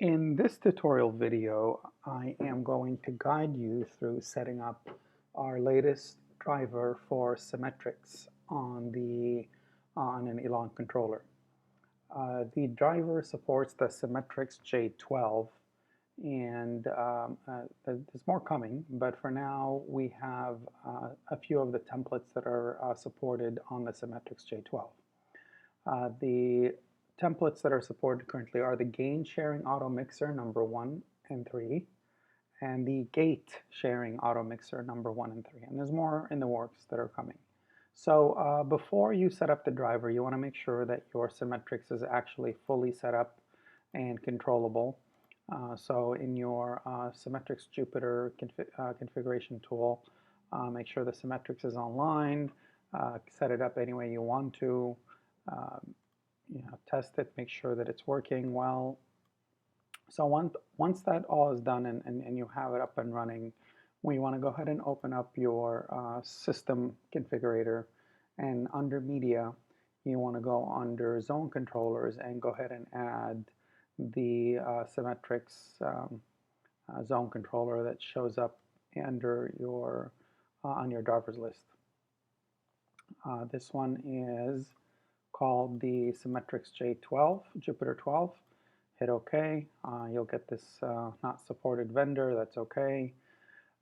In this tutorial video, I am going to guide you through setting up our latest driver for Symetrix on an Elon controller. The driver supports the Symetrix J12, and there's more coming, but for now we have a few of the templates that are supported on the Symetrix J12. The templates that are supported currently are the gain sharing auto mixer number 1 and 3 and the gate sharing auto mixer number 1 and 3, and there's more in the works that are coming. So before you set up the driver, you want to make sure that your Symetrix is actually fully set up and controllable. So in your Symetrix Jupyter configuration tool, make sure the Symetrix is online, set it up any way you want to, test it, make sure that it's working well. So once that all is done and you have it up and running, we want to go ahead and open up your system configurator, and under media you want to go under zone controllers and go ahead and add the Symetrix zone controller that shows up under your on your drivers list. This one is called the Symetrix J12, Jupyter 12. Hit OK. You'll get this not supported vendor. That's OK.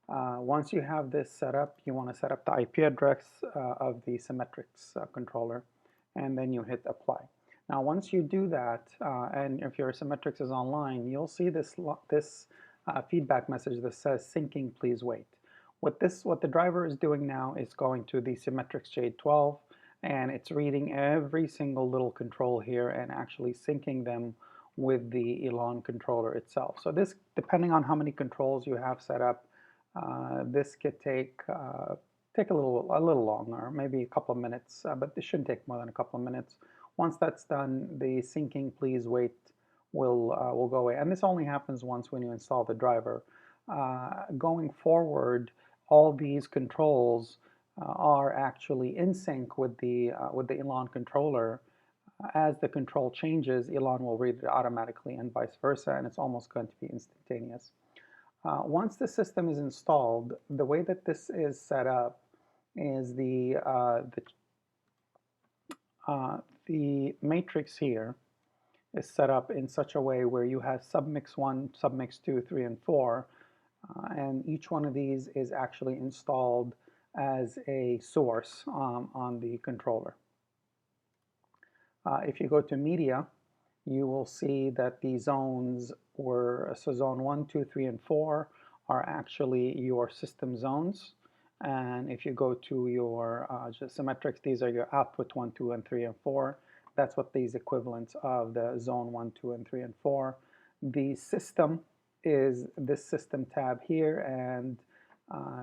Once you have this set up, you want to set up the IP address of the Symetrix controller, and then you hit apply. Now once you do that, and if your Symetrix is online, you'll see this feedback message that says syncing, please wait. What the driver is doing now is going to the Symetrix J12, and it's reading every single little control here and actually syncing them with the Elon controller itself. So this, depending on how many controls you have set up, this could take a little longer, maybe a couple of minutes, but this shouldn't take more than a couple of minutes. Once that's done, the syncing please wait will go away, and this only happens once when you install the driver. Going forward, all these controls are actually in sync with the Elon controller. As the control changes, Elon will read it automatically and vice versa, and it's almost going to be instantaneous. Once the system is installed, the way that this is set up is the matrix here is set up in such a way where you have submix 1, submix 2, 3, and 4, and each one of these is actually installed as a source on the controller. If you go to media, you will see that the zones were, so zone 1, 2, 3, and 4 are actually your system zones. And if you go to your Symetrix, these are your output 1, 2, and 3, and 4. That's what these equivalents of the zone 1, 2, and 3, and 4. The system is this system tab here, and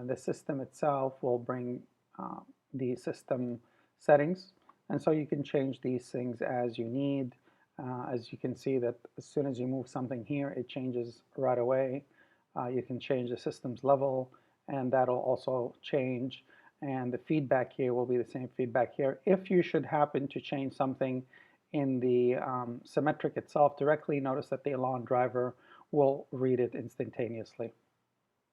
the system itself will bring the system settings, and so you can change these things as you need. As you can see that as soon as you move something here, it changes right away. You can change the system's level, and that'll also change, and the feedback here will be the same feedback here. If you should happen to change something in the Symetrix itself directly, notice that the Elon driver will read it instantaneously.